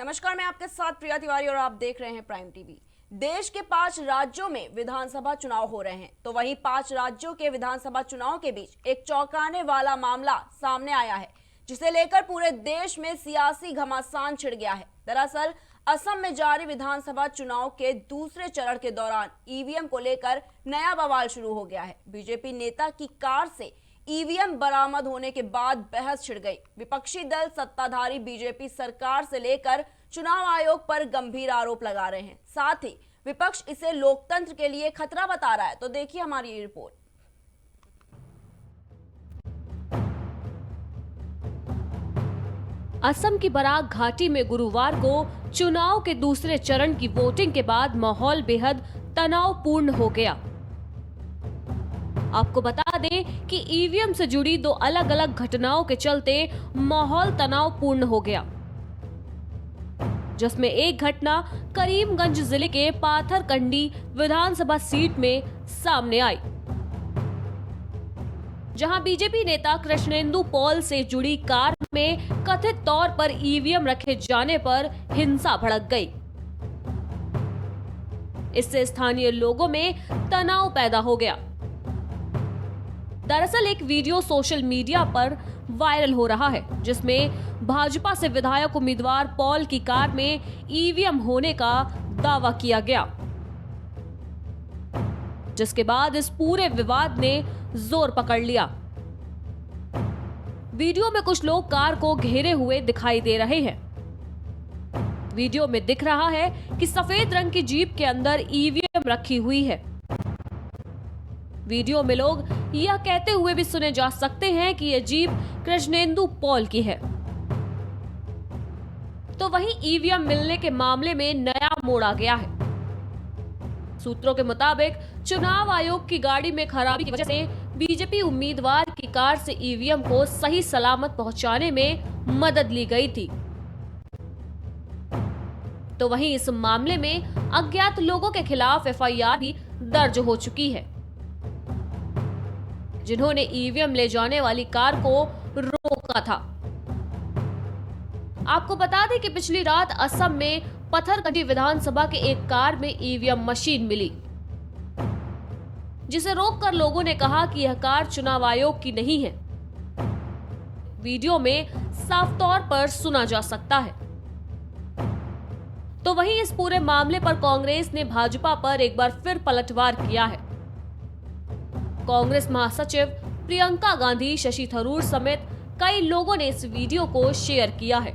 नमस्कार, मैं आपके साथ प्रिया तिवारी और आप देख रहे हैं प्राइम टीवी। देश के 5 राज्यों में विधानसभा चुनाव हो रहे हैं, तो वहीं 5 राज्यों के विधानसभा चुनाव के बीच एक चौंकाने वाला मामला सामने आया है, जिसे लेकर पूरे देश में सियासी घमासान छिड़ गया है। दरअसल असम में जारी विधानसभा चुनाव के दूसरे चरण के दौरान ईवीएम को लेकर नया बवाल शुरू हो गया है। बीजेपी नेता की कार से ईवीएम बरामद होने के बाद बहस छिड़ गई। विपक्षी दल सत्ताधारी बीजेपी सरकार से लेकर चुनाव आयोग पर गंभीर आरोप लगा रहे हैं। साथ ही विपक्ष इसे लोकतंत्र के लिए खतरा बता रहा है। तो देखिए हमारी ये रिपोर्ट। असम की बराक घाटी में गुरुवार को चुनाव के दूसरे चरण की वोटिंग के बाद माहौल बेहद तनावपूर्ण हो गया। आपको बता दें कि ईवीएम से जुड़ी 2 अलग अलग घटनाओं के चलते माहौल तनावपूर्ण हो गया, जिसमें एक घटना करीमगंज जिले के पाथरकंडी विधानसभा सीट में सामने आई, जहां बीजेपी नेता कृष्णेंदु पॉल से जुड़ी कार में कथित तौर पर ईवीएम रखे जाने पर हिंसा भड़क गई। इससे स्थानीय लोगों में तनाव पैदा हो गया। दरअसल एक वीडियो सोशल मीडिया पर वायरल हो रहा है, जिसमें भाजपा से विधायक उम्मीदवार पॉल की कार में ईवीएम होने का दावा किया गया, जिसके बाद इस पूरे विवाद ने जोर पकड़ लिया। वीडियो में कुछ लोग कार को घेरे हुए दिखाई दे रहे हैं। वीडियो में दिख रहा है कि सफेद रंग की जीप के अंदर ईवीएम रखी हुई है। वीडियो में लोग यह कहते हुए भी सुने जा सकते हैं कि यह जीप कृष्णेंदु पॉल की है। तो वहीं ईवीएम मिलने के मामले में नया मोड़ आ गया है। सूत्रों के मुताबिक चुनाव आयोग की गाड़ी में खराबी की वजह से बीजेपी उम्मीदवार की कार से ईवीएम को सही सलामत पहुंचाने में मदद ली गई थी। तो वहीं इस मामले में अज्ञात लोगों के खिलाफ एफआईआर भी दर्ज हो चुकी है, जिन्होंने ईवीएम ले जाने वाली कार को रोका था। आपको बता दें कि पिछली रात असम में पथरकंडी विधानसभा के एक कार में ईवीएम मशीन मिली, जिसे रोककर लोगों ने कहा कि यह कार चुनाव आयोग की नहीं है। वीडियो में साफ तौर पर सुना जा सकता है। तो वहीं इस पूरे मामले पर कांग्रेस ने भाजपा पर एक बार फिर पलटवार किया है। कांग्रेस महासचिव प्रियंका गांधी, शशि थरूर समेत कई लोगों ने इस वीडियो को शेयर किया है।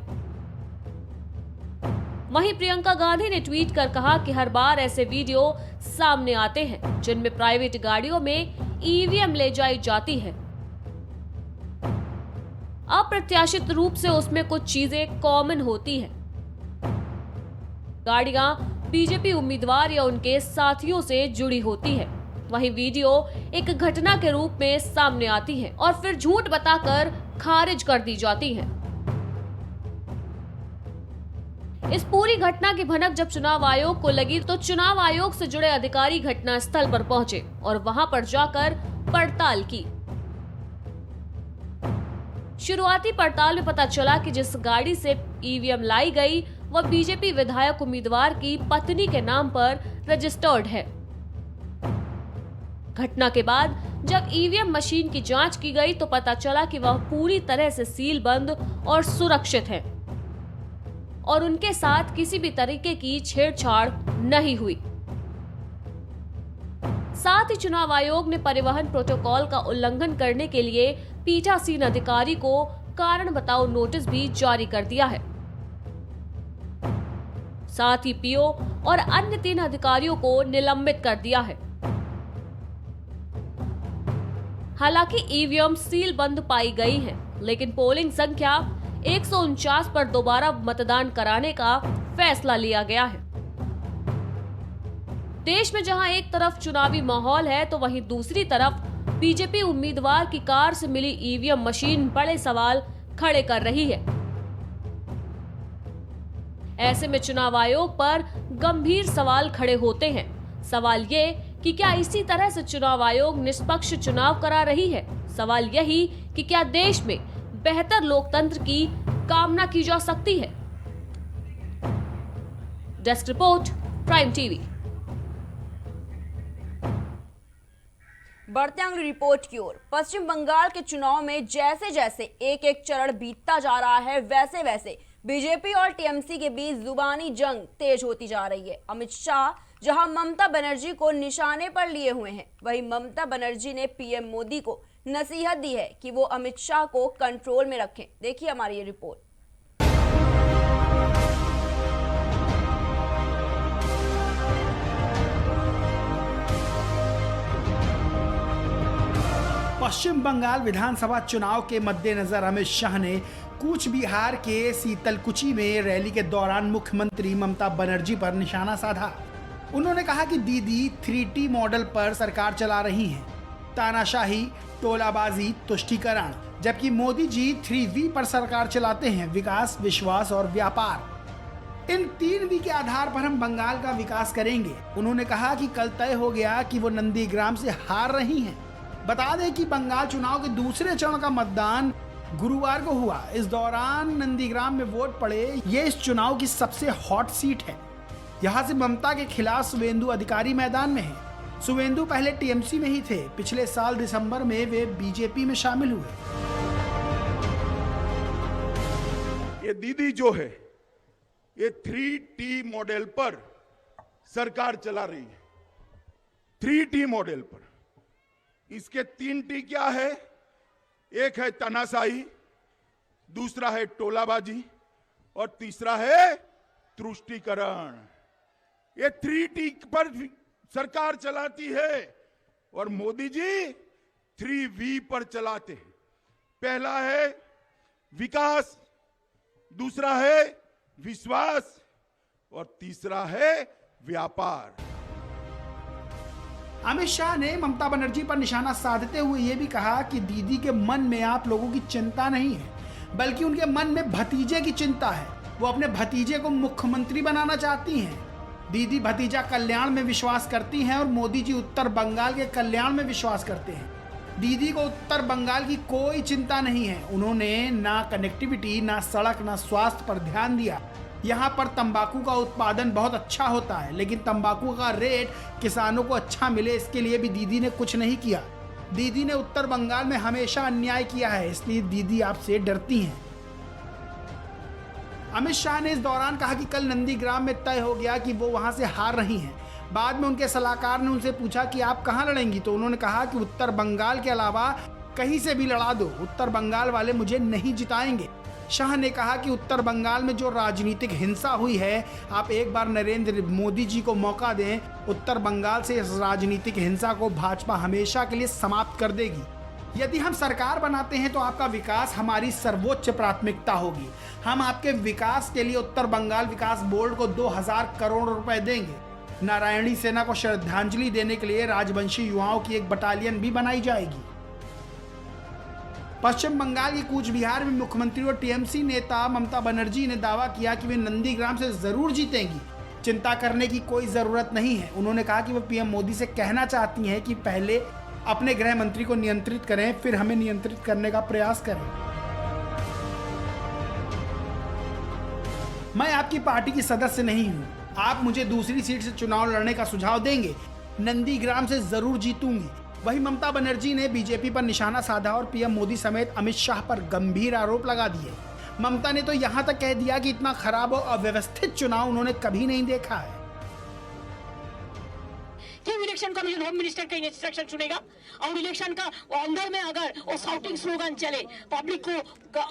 वहीं प्रियंका गांधी ने ट्वीट कर कहा कि हर बार ऐसे वीडियो सामने आते हैं जिनमें प्राइवेट गाड़ियों में ईवीएम ले जाई जाती है। अप्रत्याशित रूप से उसमें कुछ चीजें कॉमन होती हैं। गाड़ियां बीजेपी उम्मीदवार या उनके साथियों से जुड़ी होती है। वहीं वीडियो एक घटना के रूप में सामने आती है और फिर झूठ बताकर खारिज कर दी जाती है। इस पूरी घटना की भनक जब चुनाव आयोग को लगी तो चुनाव आयोग से जुड़े अधिकारी घटना स्थल पर पहुंचे और वहां पर जाकर पड़ताल की। शुरुआती पड़ताल में पता चला कि जिस गाड़ी से ईवीएम लाई गई वह बीजेपी विधायक उम्मीदवार की पत्नी के नाम पर रजिस्टर्ड है। घटना के बाद जब ईवीएम मशीन की जांच की गई तो पता चला कि वह पूरी तरह से सील बंद और सुरक्षित है और उनके साथ किसी भी तरीके की छेड़छाड़ नहीं हुई। साथ ही चुनाव आयोग ने परिवहन प्रोटोकॉल का उल्लंघन करने के लिए पीठासीन अधिकारी को कारण बताओ नोटिस भी जारी कर दिया है। साथ ही पीओ और अन्य 3 अधिकारियों को निलंबित कर दिया है। हालांकि ईवीएम सील बंद पाई गई है, लेकिन पोलिंग संख्या 149 पर दोबारा मतदान कराने का फैसला लिया गया है। देश में जहां एक तरफ चुनावी माहौल है तो वहीं दूसरी तरफ बीजेपी उम्मीदवार की कार से मिली ईवीएम मशीन बड़े सवाल खड़े कर रही है। ऐसे में चुनाव आयोग पर गंभीर सवाल खड़े होते हैं। सवाल ये कि क्या इसी तरह से चुनाव आयोग निष्पक्ष चुनाव करा रही है? सवाल यही कि क्या देश में बेहतर लोकतंत्र की कामना की जा सकती है? Desk report, prime TV. बढ़ते हैं अगली रिपोर्ट की ओर। पश्चिम बंगाल के चुनाव में जैसे जैसे एक एक चरण बीतता जा रहा है, वैसे वैसे बीजेपी और टीएमसी के बीच जुबानी जंग तेज होती जा रही है। अमित शाह जहां ममता बनर्जी को निशाने पर लिए हुए हैं, वहीं ममता बनर्जी ने पीएम मोदी को नसीहत दी है कि वो अमित शाह को कंट्रोल में रखें। देखिए हमारी ये रिपोर्ट। पश्चिम बंगाल विधानसभा चुनाव के मद्देनजर अमित शाह ने कूच बिहार के सीतलकुची में रैली के दौरान मुख्यमंत्री ममता बनर्जी पर निशाना साधा। उन्होंने कहा कि दीदी 3T मॉडल पर सरकार चला रही हैं, तानाशाही, टोलाबाजी, तुष्टीकरण, जबकि मोदी जी 3V पर सरकार चलाते हैं, विकास, विश्वास और व्यापार। इन 3V के आधार पर हम बंगाल का विकास करेंगे। उन्होंने कहा कि कल तय हो गया कि वो नंदीग्राम से हार रही हैं। बता दें कि बंगाल चुनाव के दूसरे चरण का मतदान गुरुवार को हुआ। इस दौरान नंदीग्राम में वोट पड़े। ये इस चुनाव की सबसे हॉट सीट है। यहाँ से ममता के खिलाफ शुवेंदु अधिकारी मैदान में है। शुवेंदु पहले टीएमसी में ही थे। पिछले साल दिसंबर में वे बीजेपी में शामिल हुए। ये दीदी जो है ये 3T मॉडल पर सरकार चला रही है। 3T मॉडल पर इसके 3T क्या है? एक है तानाशाही, दूसरा है टोलाबाजी और तीसरा है तुष्टीकरण। ये 3T पर सरकार चलाती है और मोदी जी 3V पर चलाते हैं। पहला है विकास, दूसरा है विश्वास और तीसरा है व्यापार। अमित शाह ने ममता बनर्जी पर निशाना साधते हुए ये भी कहा कि दीदी के मन में आप लोगों की चिंता नहीं है, बल्कि उनके मन में भतीजे की चिंता है। वो अपने भतीजे को मुख्यमंत्री बनाना चाहती हैं। दीदी भतीजा कल्याण में विश्वास करती हैं और मोदी जी उत्तर बंगाल के कल्याण में विश्वास करते हैं। दीदी को उत्तर बंगाल की कोई चिंता नहीं है। उन्होंने ना कनेक्टिविटी, ना सड़क, ना स्वास्थ्य पर ध्यान दिया। यहाँ पर तंबाकू का उत्पादन बहुत अच्छा होता है, लेकिन तंबाकू का रेट किसानों को अच्छा मिले, इसके लिए भी दीदी ने कुछ नहीं किया। दीदी ने उत्तर बंगाल में हमेशा अन्याय किया है, इसलिए दीदी आपसे डरती हैं। अमित शाह ने इस दौरान कहा कि कल नंदीग्राम में तय हो गया कि वो वहां से हार रही हैं। बाद में उनके सलाहकार ने उनसे पूछा कि आप कहां लड़ेंगी, तो उन्होंने कहा कि उत्तर बंगाल के अलावा कहीं से भी लड़ा दो, उत्तर बंगाल वाले मुझे नहीं जिताएंगे। शाह ने कहा कि उत्तर बंगाल में जो राजनीतिक हिंसा हुई है, आप एक बार नरेंद्र मोदी जी को मौका दें, उत्तर बंगाल से इस राजनीतिक हिंसा को भाजपा हमेशा के लिए समाप्त कर देगी। यदि हम सरकार बनाते हैं तो आपका विकास हमारी सर्वोच्च प्राथमिकता होगी। हम आपके विकास के लिए उत्तर बंगाल विकास बोर्ड को 2000 करोड़ रुपए देंगे। नारायणी सेना को श्रद्धांजलि देने के लिए राजवंशी युवाओं की एक बटालियन भी बनाई जाएगी। पश्चिम बंगाल के कूच बिहार में मुख्यमंत्री और टीएमसी नेता ममता बनर्जी ने दावा किया कि वे नंदीग्राम से जरूर जीतेंगी। चिंता करने की कोई जरूरत नहीं है। उन्होंने कहा कि वो पीएम मोदी से कहना चाहती हैं कि पहले अपने गृह मंत्री को नियंत्रित करें, फिर हमें नियंत्रित करने का प्रयास करें। मैं आपकी पार्टी की सदस्य नहीं हूं। आप मुझे दूसरी सीट से चुनाव लड़ने का सुझाव देंगे, नंदीग्राम से जरूर जीतूंगी। वहीं ममता बनर्जी ने बीजेपी पर निशाना साधा और पीएम मोदी समेत अमित शाह पर गंभीर आरोप लगा दिए। ममता ने तो यहां तक कह दिया कि इतना खराब और अव्यवस्थित चुनाव उन्होंने कभी नहीं देखा है। क्यों इलेक्शन कमीशन होम मिनिस्टर का इंस्ट्रक्शन सुनेगा? और इलेक्शन का अंदर में अगर वो साउटिंग स्लोगन चले, पब्लिक को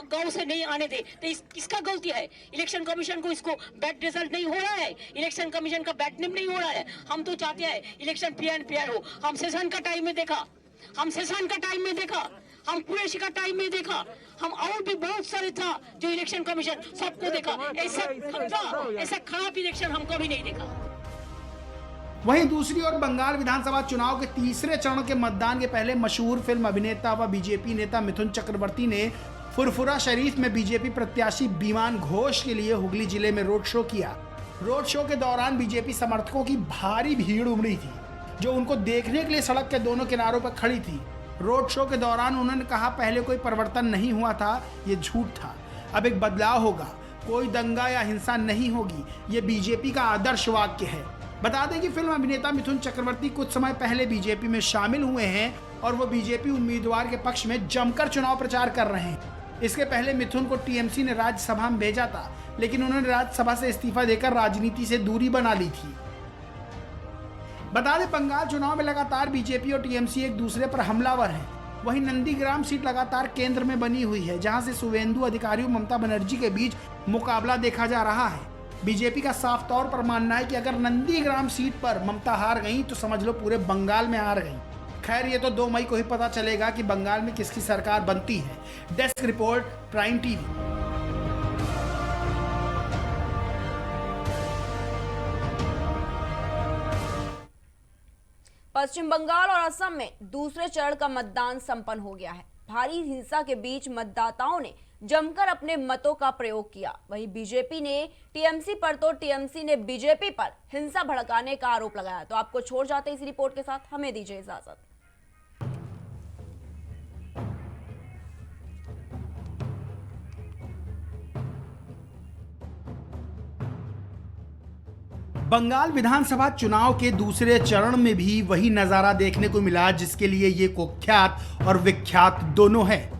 गांव से नहीं आने दे, तो किसका गलती है? इलेक्शन कमीशन को इसको बैड रिजल्ट नहीं हो रहा है, इलेक्शन कमीशन का बैड नेम नहीं हो रहा है। हम तो चाहते हैं इलेक्शन फ्री एंड फेयर हो। हम सेशन का टाइम में देखा, हम कुरैशी का टाइम में देखा, हम और भी बहुत सारे था जो इलेक्शन कमीशन सबको देखा। ऐसा खराब इलेक्शन हम कभी नहीं देखा। वहीं दूसरी ओर बंगाल विधानसभा चुनाव के तीसरे चरण के मतदान के पहले मशहूर फिल्म अभिनेता व बीजेपी नेता मिथुन चक्रवर्ती ने फुरफुरा शरीफ में बीजेपी प्रत्याशी विमान घोष के लिए हुगली जिले में रोड शो किया। रोड शो के दौरान बीजेपी समर्थकों की भारी भीड़ उमड़ी थी, जो उनको देखने के लिए सड़क के दोनों किनारों पर खड़ी थी। रोड शो के दौरान उन्होंने कहा, पहले कोई परिवर्तन नहीं हुआ था, ये झूठ था, अब एक बदलाव होगा। कोई दंगा या हिंसा नहीं होगी, ये बीजेपी का आदर्श वाक्य है। बता दें कि फिल्म अभिनेता मिथुन चक्रवर्ती कुछ समय पहले बीजेपी में शामिल हुए हैं और वो बीजेपी उम्मीदवार के पक्ष में जमकर चुनाव प्रचार कर रहे हैं। इसके पहले मिथुन को टीएमसी ने राज्यसभा में भेजा था, लेकिन उन्होंने राज्यसभा से इस्तीफा देकर राजनीति से दूरी बना ली थी। बता दें, बंगाल चुनाव में लगातार बीजेपी और टीएमसी एक दूसरे पर हमलावर हैं। वहीं नंदीग्राम सीट लगातार केंद्र में बनी हुई है, जहां से शुवेंदु अधिकारी और ममता बनर्जी के बीच मुकाबला देखा जा रहा है। बीजेपी का साफ तौर पर मानना है कि अगर नंदीग्राम सीट पर ममता हार गई तो समझ लो पूरे बंगाल में हार गई। खैर, ये तो 2 मई को ही पता चलेगा कि बंगाल में किसकी सरकार बनती है। Desk report, prime TV. Paschim Bangal और असम में दूसरे चरण का मतदान संपन्न हो गया है। भारी हिंसा के बीच मतदाताओं ने जमकर अपने मतों का प्रयोग किया। वहीं बीजेपी ने टीएमसी पर तो टीएमसी ने बीजेपी पर हिंसा भड़काने का आरोप लगाया। तो आपको छोड़ जाते हैं इस रिपोर्ट के साथ, हमें दीजिए इजाजत। बंगाल विधानसभा चुनाव के दूसरे चरण में भी वही नजारा देखने को मिला जिसके लिए ये कुख्यात और विख्यात दोनों है।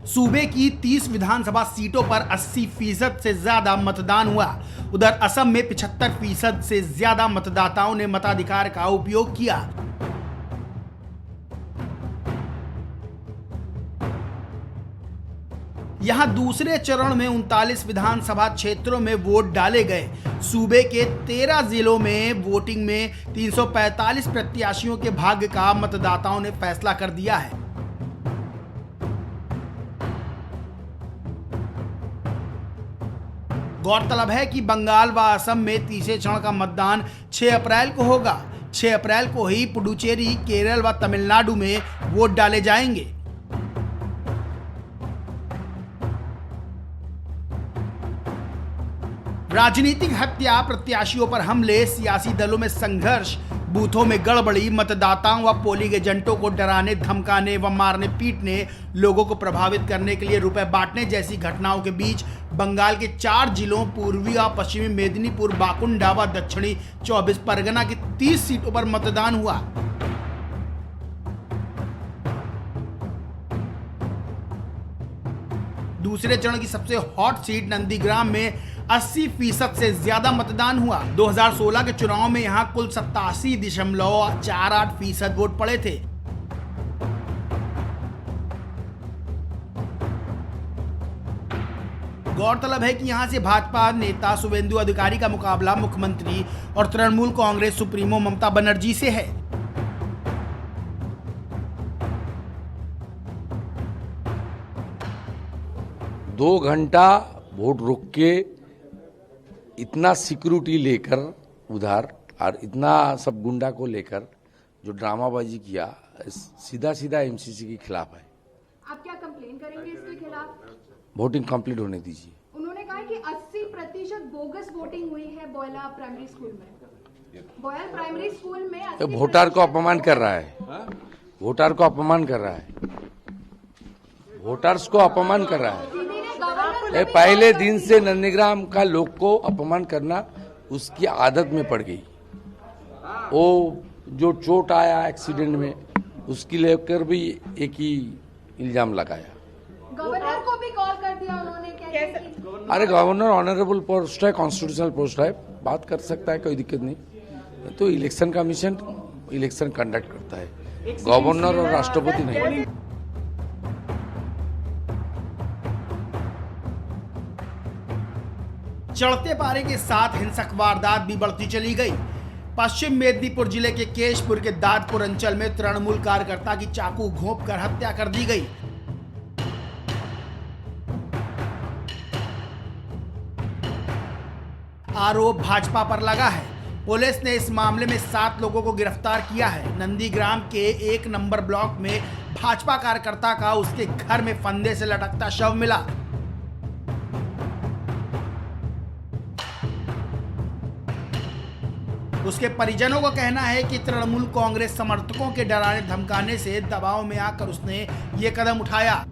सूबे की 30 विधानसभा सीटों पर 80% से ज्यादा मतदान हुआ। उधर असम में 75% से ज्यादा मतदाताओं ने मताधिकार का उपयोग किया। यहां दूसरे चरण में 39 विधानसभा क्षेत्रों में वोट डाले गए। सूबे के 13 जिलों में वोटिंग में 345 प्रत्याशियों के भाग्य का मतदाताओं ने फैसला कर दिया है। गौरतलब है कि बंगाल व असम में तीसरे चरण का मतदान 6 अप्रैल को होगा। 6 अप्रैल को ही पुडुचेरी, केरल व तमिलनाडु में वोट डाले जाएंगे। राजनीतिक हत्या, प्रत्याशियों पर हमले, सियासी दलों में संघर्ष, बूथों में गड़बड़ी, मतदाताओं व पोलिंग एजेंटों को डराने, धमकाने व मारने पीटने, लोगों को प्रभावित करने के लिए रुपए बांटने जैसी घटनाओं के बीच बंगाल के 4 जिलों पूर्वी व पश्चिमी मेदिनीपुर, बाकुंडा व दक्षिणी 24 परगना की 30 सीटों पर मतदान हुआ। दूसरे चरण की सबसे हॉट सीट नंदीग्राम में 80% से ज्यादा मतदान हुआ। 2016 के चुनाव में यहां कुल 87.48% वोट पड़े थे। गौरतलब है कि यहां से भाजपा नेता शुवेंदु अधिकारी का मुकाबला मुख्यमंत्री और तृणमूल कांग्रेस सुप्रीमो ममता बनर्जी से है। दो घंटा वोट रोक के इतना सिक्योरिटी लेकर उधर और इतना सब गुंडा को लेकर जो ड्रामाबाजी किया, सीधा सीधा एमसीसी के खिलाफ है। आप क्या कंप्लेन करेंगे इसके खिलाफ? वोटिंग कंप्लीट होने दीजिए। उन्होंने कहा कि 80% बोगस वोटिंग हुई है बोयला प्राइमरी स्कूल में। बोयल प्राइमरी स्कूल में तो वोटर को अपमान कर रहा है, वोटर को अपमान कर रहा है, वोटर्स को अपमान कर रहा है। पहले दिन से नंदीग्राम का लोग को अपमान करना उसकी आदत में पड़ गई। वो जो चोट आया एक्सीडेंट में, उसकी लेकर भी एक ही इल्जाम लगाया। गवर्नर को भी कॉल कर दिया उन्होंने। अरे गवर्नर ऑनरेबल पोस्ट है, कॉन्स्टिट्यूशनल पोस्ट है, बात कर सकता है, कोई दिक्कत नहीं। तो इलेक्शन कमीशन इलेक्शन कंडक्ट करता है, गवर्नर और राष्ट्रपति नहीं। चढ़ते पारे के साथ हिंसक वारदात भी बढ़ती चली गई। पश्चिम मेदिनीपुर जिले के केशपुर के दादपुर अंचल में तृणमूल कार्यकर्ता की चाकू घोंपकर हत्या कर दी गई। आरोप भाजपा पर लगा है। पुलिस ने इस मामले में 7 लोगों को गिरफ्तार किया है। नंदीग्राम के 1 नंबर ब्लॉक में भाजपा कार्यकर्ता का उसके घर में फंदे से लटकता शव मिला। उसके परिजनों का कहना है कि तृणमूल कांग्रेस समर्थकों के डराने धमकाने से दबाव में आकर उसने ये कदम उठाया।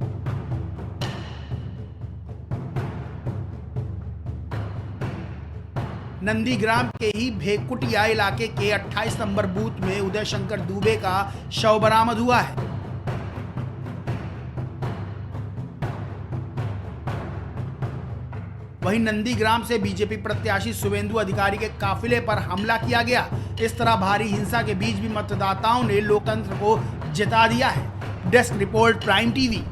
नंदीग्राम के ही भेकुटिया इलाके के 28 नंबर बूथ में उदय शंकर दुबे का शव बरामद हुआ है। वहीं नंदीग्राम से बीजेपी प्रत्याशी शुभेंदु अधिकारी के काफिले पर हमला किया गया। इस तरह भारी हिंसा के बीच भी मतदाताओं ने लोकतंत्र को जिता दिया है। Desk report, prime TV.